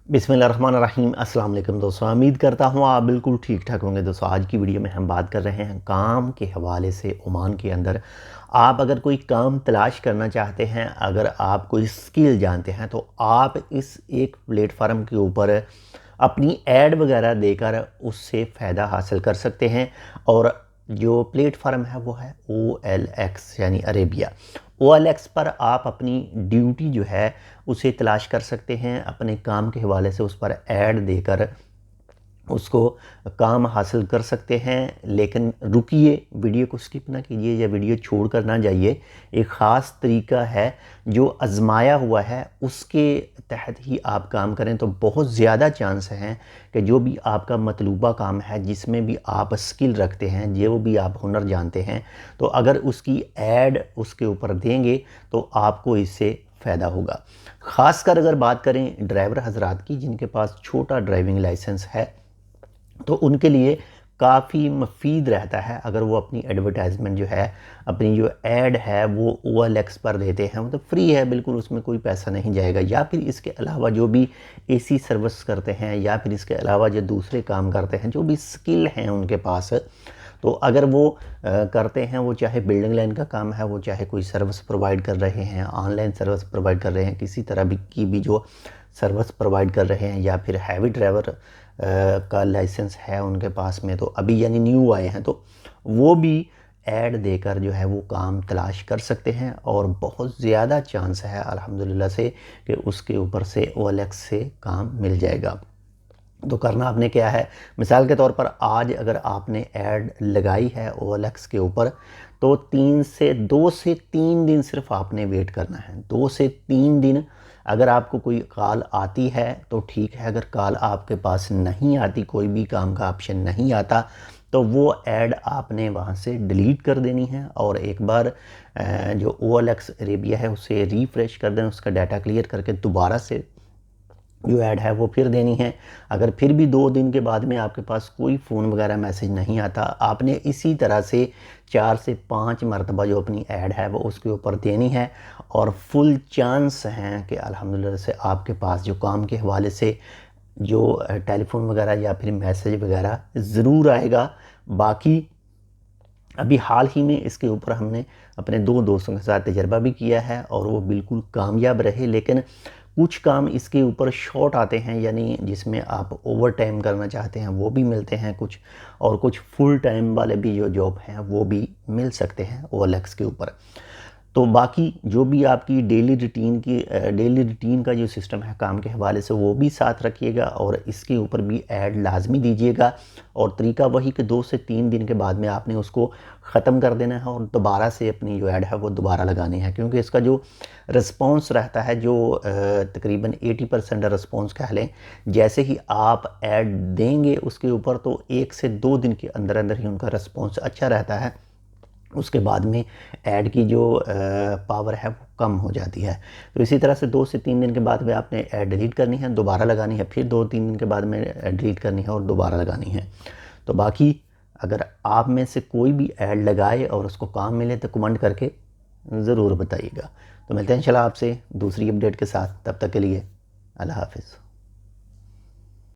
बिस्मिल्लाहिर्रहमानिर्रहीम। अस्सलाम वालेकुम दोस्तों, उम्मीद करता हूँ आप बिल्कुल ठीक ठाक होंगे। दोस्तों आज की वीडियो में हम बात कर रहे हैं काम के हवाले से। ओमान के अंदर आप अगर कोई काम तलाश करना चाहते हैं, अगर आप कोई स्किल जानते हैं, तो आप इस एक प्लेटफार्म के ऊपर अपनी ऐड वगैरह देकर उससे फ़ायदा हासिल कर सकते हैं। और जो प्लेटफार्म है वो है OLX यानी अरेबिया। OLX पर आप अपनी ड्यूटी जो है उसे तलाश कर सकते हैं, अपने काम के हवाले से उस पर ऐड देकर उसको काम हासिल कर सकते हैं। लेकिन रुकिए, वीडियो को स्किप ना कीजिए या वीडियो छोड़ कर ना जाइए। एक ख़ास तरीका है जो आजमाया हुआ है, उसके तहत ही आप काम करें तो बहुत ज़्यादा चांस हैं कि जो भी आपका मतलूबा काम है, जिसमें भी आप स्किल रखते हैं, जो भी आप हुनर जानते हैं, तो अगर उसकी ऐड उसके ऊपर देंगे तो आपको इससे फ़ायदा होगा। ख़ासकर अगर बात करें ड्राइवर हजरात की, जिनके पास छोटा ड्राइविंग लाइसेंस है, तो उनके लिए काफ़ी मुफीद रहता है अगर वो अपनी एडवर्टाइजमेंट जो है, अपनी जो ऐड है, वो OLX पर देते हैं। मतलब फ्री है बिल्कुल, उसमें कोई पैसा नहीं जाएगा। या फिर इसके अलावा जो भी AC सर्विस करते हैं, या फिर इसके अलावा जो दूसरे काम करते हैं, जो भी स्किल हैं उनके पास, तो अगर वो करते हैं, वो चाहे बिल्डिंग लाइन का काम है, वो चाहे कोई सर्विस प्रोवाइड कर रहे हैं, ऑनलाइन सर्विस प्रोवाइड कर रहे हैं, किसी तरह भी की भी जो सर्विस प्रोवाइड कर रहे हैं, या फिर हैवी ड्राइवर का लाइसेंस है उनके पास में, तो अभी यानी न्यू आए हैं, तो वो भी ऐड देकर जो है वो काम तलाश कर सकते हैं। और बहुत ज़्यादा चांस है अल्हम्दुलिल्लाह से कि उसके ऊपर से OLX से काम मिल जाएगा। तो करना आपने क्या है, मिसाल के तौर पर आज अगर आपने ऐड लगाई है OLX के ऊपर, तो 2 से 3 दिन सिर्फ आपने वेट करना है। 2 से 3 दिन। अगर आपको कोई कॉल आती है तो ठीक है, अगर कॉल आपके पास नहीं आती, कोई भी काम का ऑप्शन नहीं आता, तो वो ऐड आपने वहाँ से डिलीट कर देनी है। और एक बार जो OLX अरेबिया है उसे रिफ़्रेश कर दें, उसका डाटा क्लियर करके दोबारा से जो ऐड है वो फिर देनी है। अगर फिर भी 2 दिन के बाद में आपके पास कोई फ़ोन वगैरह मैसेज नहीं आता, आपने इसी तरह से 4 से 5 मरतबा जो अपनी ऐड है वो उसके ऊपर देनी है। और फुल चांस हैं कि अल्हम्दुलिल्लाह से आपके पास जो काम के हवाले से जो टेलीफ़ोन वगैरह या फिर मैसेज वगैरह ज़रूर आएगा। बाकी अभी हाल ही में इसके ऊपर हमने अपने 2 दोस्तों के साथ तजर्बा भी किया है और वो बिल्कुल कामयाब रहे। लेकिन कुछ काम इसके ऊपर शॉर्ट आते हैं, यानी जिसमें आप ओवर टाइम करना चाहते हैं वो भी मिलते हैं कुछ, और कुछ फुल टाइम वाले भी जो जॉब हैं वो भी मिल सकते हैं OLX के ऊपर। तो बाकी जो भी आपकी डेली रूटीन का जो सिस्टम है काम के हवाले से, वो भी साथ रखिएगा और इसके ऊपर भी ऐड लाजमी दीजिएगा। और तरीका वही कि 2 से 3 दिन के बाद में आपने उसको ख़त्म कर देना है और दोबारा से अपनी जो ऐड है वो दोबारा लगानी है, क्योंकि इसका जो रिस्पॉन्स रहता है, जो तकरीबन 80% रिस्पॉन्स कह लें, जैसे ही आप ऐड देंगे उसके ऊपर, तो 1 से 2 दिन के अंदर अंदर ही उनका रिस्पॉन्स अच्छा रहता है। उसके बाद में ऐड की जो पावर है वो कम हो जाती है। तो इसी तरह से 2 से 3 दिन के बाद में आपने ऐड डिलीट करनी है, दोबारा लगानी है, फिर 2-3 दिन के बाद में डिलीट करनी है और दोबारा लगानी है। तो बाकी अगर आप में से कोई भी ऐड लगाए और उसको काम मिले तो कमेंट करके ज़रूर बताइएगा। तो मिलते हैं इंशाल्लाह आपसे दूसरी अपडेट के साथ। तब तक के लिए अल्लाह हाफ़िज़।